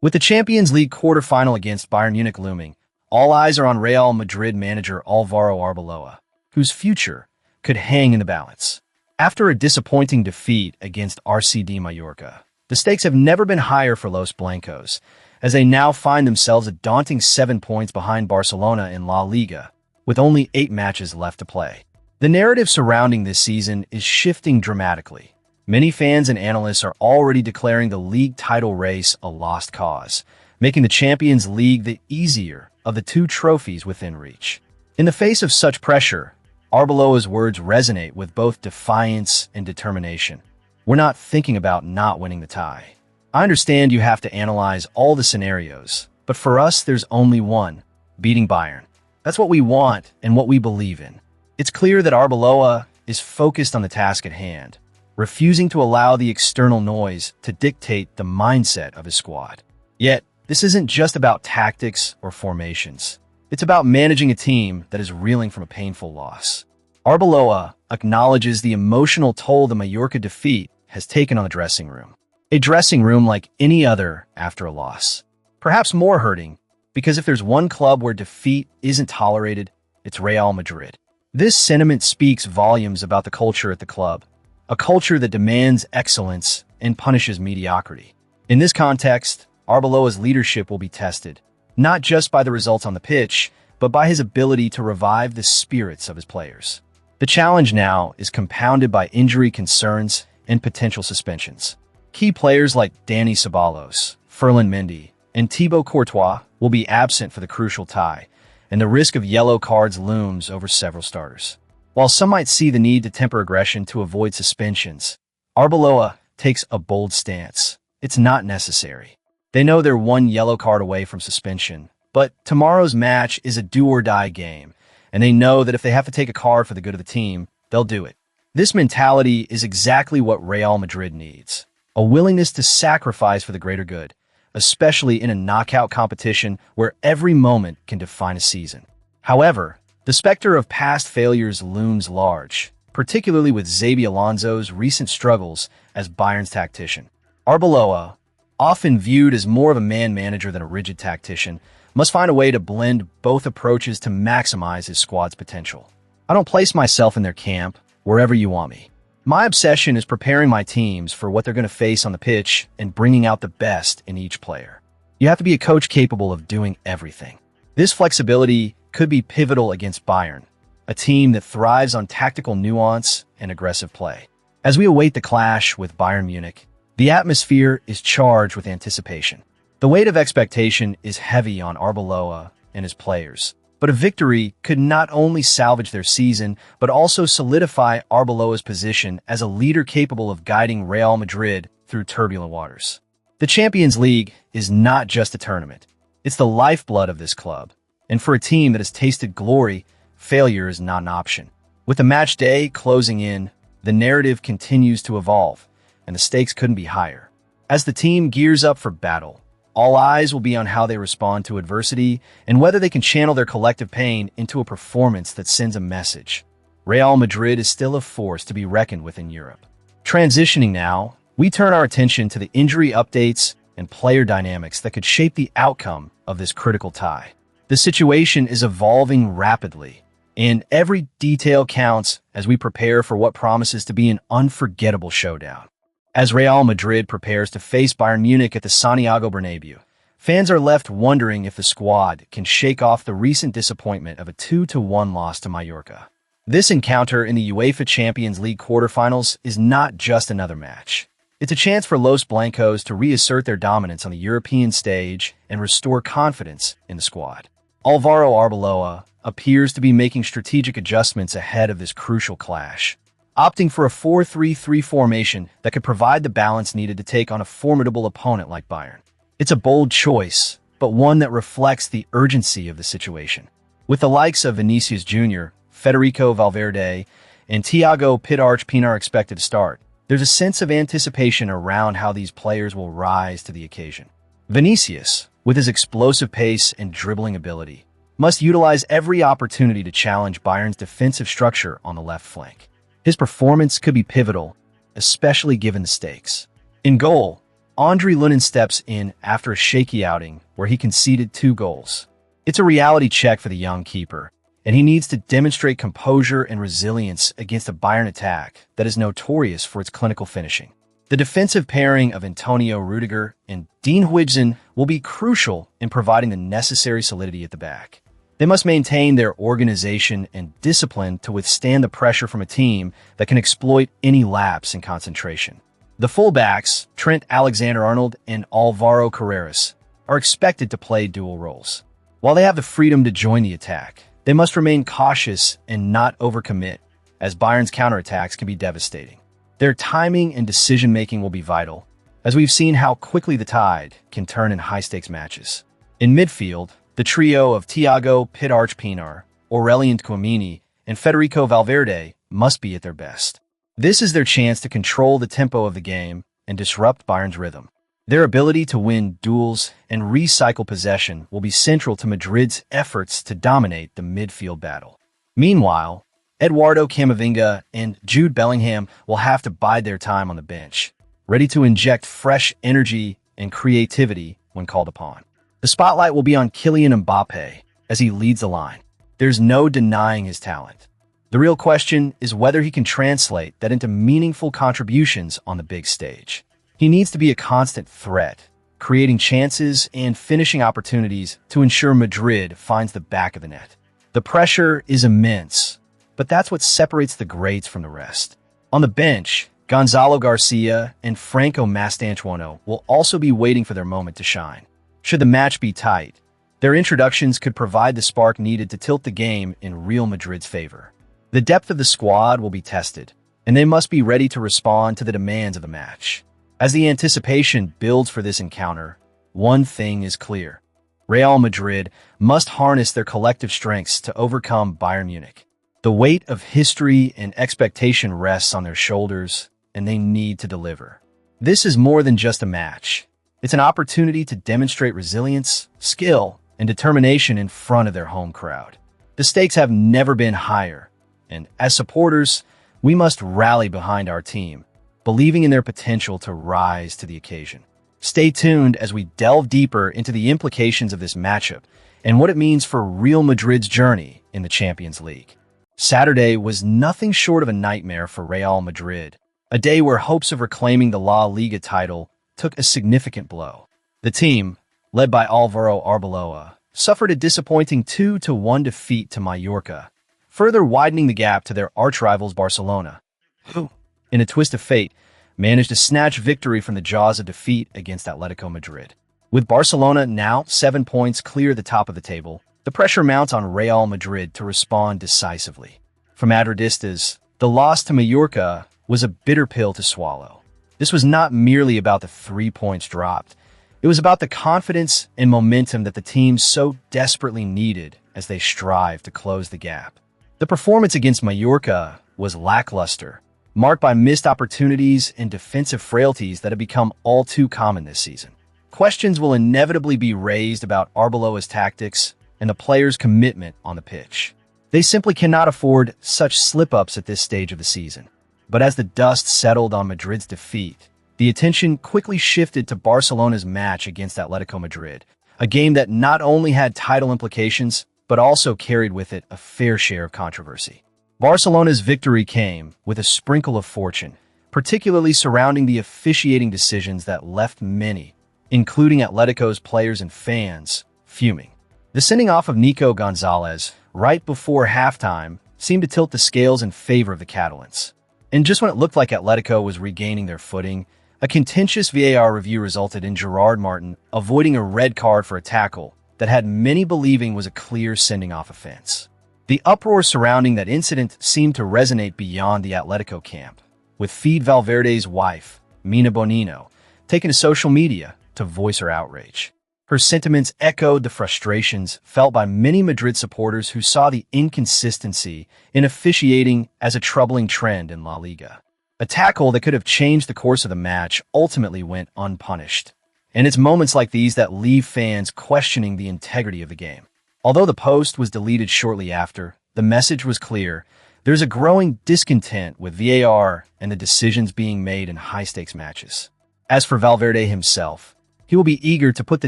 With the Champions League quarterfinal against Bayern Munich looming, all eyes are on Real Madrid manager Alvaro Arbeloa, whose future could hang in the balance. After a disappointing defeat against RCD Mallorca, the stakes have never been higher for Los Blancos, as they now find themselves a daunting 7 points behind Barcelona in La Liga, with only 8 matches left to play. The narrative surrounding this season is shifting dramatically. Many fans and analysts are already declaring the league title race a lost cause, making the Champions League the easier of the 2 trophies within reach. In the face of such pressure, Arbeloa's words resonate with both defiance and determination. We're not thinking about not winning the tie. I understand you have to analyze all the scenarios, but for us there's only one: beating Bayern. That's what we want and what we believe in. It's clear that Arbeloa is focused on the task at hand, refusing to allow the external noise to dictate the mindset of his squad. Yet, this isn't just about tactics or formations. It's about managing a team that is reeling from a painful loss. Arbeloa acknowledges the emotional toll the Mallorca defeat has taken on the dressing room. A dressing room like any other after a loss. Perhaps more hurting, because if there's one club where defeat isn't tolerated, it's Real Madrid. This sentiment speaks volumes about the culture at the club. A culture that demands excellence and punishes mediocrity. In this context, Arbeloa's leadership will be tested, not just by the results on the pitch, but by his ability to revive the spirits of his players. The challenge now is compounded by injury concerns and potential suspensions. Key players like Dani Ceballos, Ferland Mendy, and Thibaut Courtois will be absent for the crucial tie, and the risk of yellow cards looms over several starters. While some might see the need to temper aggression to avoid suspensions, Arbeloa takes a bold stance. It's not necessary. They know they're one yellow card away from suspension, but tomorrow's match is a do-or-die game, and they know that if they have to take a card for the good of the team, they'll do it. This mentality is exactly what Real Madrid needs: a willingness to sacrifice for the greater good, especially in a knockout competition where every moment can define a season. However, the specter of past failures looms large, particularly with Xabi Alonso's recent struggles as Bayern's tactician. Arbeloa, often viewed as more of a man-manager than a rigid tactician, must find a way to blend both approaches to maximize his squad's potential. I don't place myself in their camp, wherever you want me. My obsession is preparing my teams for what they're going to face on the pitch and bringing out the best in each player. You have to be a coach capable of doing everything. This flexibility could be pivotal against Bayern, a team that thrives on tactical nuance and aggressive play. As we await the clash with Bayern Munich, the atmosphere is charged with anticipation. The weight of expectation is heavy on Arbeloa and his players, but a victory could not only salvage their season, but also solidify Arbeloa's position as a leader capable of guiding Real Madrid through turbulent waters. The Champions League is not just a tournament. It's the lifeblood of this club. And for a team that has tasted glory, failure is not an option. With the match day closing in, the narrative continues to evolve, and the stakes couldn't be higher. As the team gears up for battle, all eyes will be on how they respond to adversity and whether they can channel their collective pain into a performance that sends a message. Real Madrid is still a force to be reckoned with in Europe. Transitioning now, we turn our attention to the injury updates and player dynamics that could shape the outcome of this critical tie. The situation is evolving rapidly, and every detail counts as we prepare for what promises to be an unforgettable showdown. As Real Madrid prepares to face Bayern Munich at the Santiago Bernabeu, fans are left wondering if the squad can shake off the recent disappointment of a 2-1 loss to Mallorca. This encounter in the UEFA Champions League quarterfinals is not just another match. It's a chance for Los Blancos to reassert their dominance on the European stage and restore confidence in the squad. Alvaro Arbeloa appears to be making strategic adjustments ahead of this crucial clash, opting for a 4-3-3 formation that could provide the balance needed to take on a formidable opponent like Bayern. It's a bold choice, but one that reflects the urgency of the situation. With the likes of Vinicius Jr., Federico Valverde, and Thiago Pinarch Pinar expected to start, there's a sense of anticipation around how these players will rise to the occasion. Vinicius, with his explosive pace and dribbling ability, must utilize every opportunity to challenge Bayern's defensive structure on the left flank. His performance could be pivotal, especially given the stakes. In goal, Andre Lunin steps in after a shaky outing where he conceded 2 goals. It's a reality check for the young keeper, and he needs to demonstrate composure and resilience against a Bayern attack that is notorious for its clinical finishing. The defensive pairing of Antonio Rudiger and Dean Huijsen will be crucial in providing the necessary solidity at the back. They must maintain their organization and discipline to withstand the pressure from a team that can exploit any lapse in concentration. The fullbacks, Trent Alexander-Arnold and Alvaro Carreras, are expected to play dual roles. While they have the freedom to join the attack, they must remain cautious and not overcommit, as Bayern's counterattacks can be devastating. Their timing and decision-making will be vital, as we've seen how quickly the tide can turn in high-stakes matches. In midfield, the trio of Thiago Pinar, Aurelien Tchouameni, and Federico Valverde must be at their best. This is their chance to control the tempo of the game and disrupt Bayern's rhythm. Their ability to win duels and recycle possession will be central to Madrid's efforts to dominate the midfield battle. Meanwhile, Eduardo Camavinga and Jude Bellingham will have to bide their time on the bench, ready to inject fresh energy and creativity when called upon. The spotlight will be on Kylian Mbappe as he leads the line. There's no denying his talent. The real question is whether he can translate that into meaningful contributions on the big stage. He needs to be a constant threat, creating chances and finishing opportunities to ensure Madrid finds the back of the net. The pressure is immense, but that's what separates the greats from the rest. On the bench, Gonzalo Garcia and Franco Mastantuono will also be waiting for their moment to shine. Should the match be tight, their introductions could provide the spark needed to tilt the game in Real Madrid's favor. The depth of the squad will be tested, and they must be ready to respond to the demands of the match. As the anticipation builds for this encounter, one thing is clear. Real Madrid must harness their collective strengths to overcome Bayern Munich. The weight of history and expectation rests on their shoulders, and they need to deliver. This is more than just a match. It's an opportunity to demonstrate resilience, skill, and determination in front of their home crowd. The stakes have never been higher, and as supporters, we must rally behind our team, believing in their potential to rise to the occasion. Stay tuned as we delve deeper into the implications of this matchup and what it means for Real Madrid's journey in the Champions League. Saturday was nothing short of a nightmare for Real Madrid, a day where hopes of reclaiming the La Liga title took a significant blow. The team, led by Alvaro Arbeloa, suffered a disappointing 2-1 defeat to Mallorca, further widening the gap to their arch-rivals Barcelona, who, in a twist of fate, managed to snatch victory from the jaws of defeat against Atletico Madrid. With Barcelona now 7 points clear the top of the table, the pressure mounts on Real Madrid to respond decisively. For Madridistas, the loss to Mallorca was a bitter pill to swallow. This was not merely about the 3 points dropped. It was about the confidence and momentum that the team so desperately needed as they strive to close the gap. The performance against Mallorca was lackluster, marked by missed opportunities and defensive frailties that have become all too common this season. Questions will inevitably be raised about Arbeloa's tactics and the players' commitment on the pitch. They simply cannot afford such slip-ups at this stage of the season. But as the dust settled on Madrid's defeat, the attention quickly shifted to Barcelona's match against Atletico Madrid, a game that not only had title implications, but also carried with it a fair share of controversy. Barcelona's victory came with a sprinkle of fortune, particularly surrounding the officiating decisions that left many, including Atletico's players and fans, fuming. The sending off of Nico Gonzalez right before halftime seemed to tilt the scales in favor of the Catalans. And just when it looked like Atletico was regaining their footing, a contentious VAR review resulted in Gerard Martin avoiding a red card for a tackle that had many believing was a clear sending-off offense. The uproar surrounding that incident seemed to resonate beyond the Atletico camp, with Fede Valverde's wife, Mina Bonino, taking to social media to voice her outrage. Her sentiments echoed the frustrations felt by many Madrid supporters who saw the inconsistency in officiating as a troubling trend in La Liga. A tackle that could have changed the course of the match ultimately went unpunished. And it's moments like these that leave fans questioning the integrity of the game. Although the post was deleted shortly after, the message was clear. There's a growing discontent with VAR and the decisions being made in high-stakes matches. As for Valverde himself, he will be eager to put the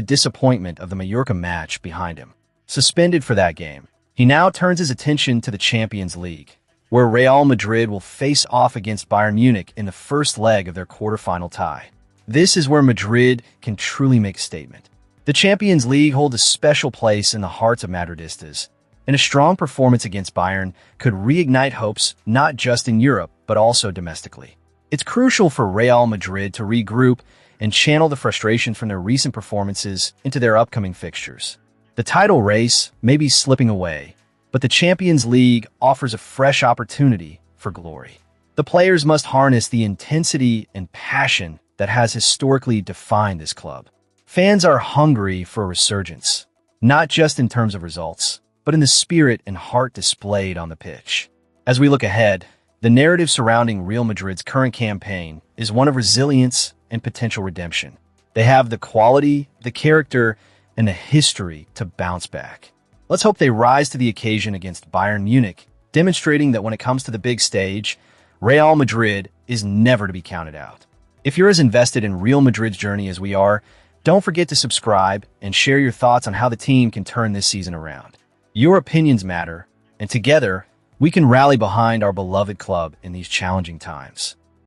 disappointment of the Mallorca match behind him. Suspended for that game, he now turns his attention to the Champions League, where Real Madrid will face off against Bayern Munich in the first leg of their quarterfinal tie. This is where Madrid can truly make a statement. The Champions League holds a special place in the hearts of Madridistas, and a strong performance against Bayern could reignite hopes not just in Europe, but also domestically. It's crucial for Real Madrid to regroup and channel the frustration from their recent performances into their upcoming fixtures. The title race may be slipping away, but the Champions League offers a fresh opportunity for glory. The players must harness the intensity and passion that has historically defined this club. Fans are hungry for a resurgence, not just in terms of results, but in the spirit and heart displayed on the pitch. As we look ahead, the narrative surrounding Real Madrid's current campaign is one of resilience and potential redemption. They have the quality, the character, and the history to bounce back. Let's hope they rise to the occasion against Bayern Munich, demonstrating that when it comes to the big stage, Real Madrid is never to be counted out. If you're as invested in Real Madrid's journey as we are, don't forget to subscribe and share your thoughts on how the team can turn this season around. Your opinions matter, and together, we can rally behind our beloved club in these challenging times.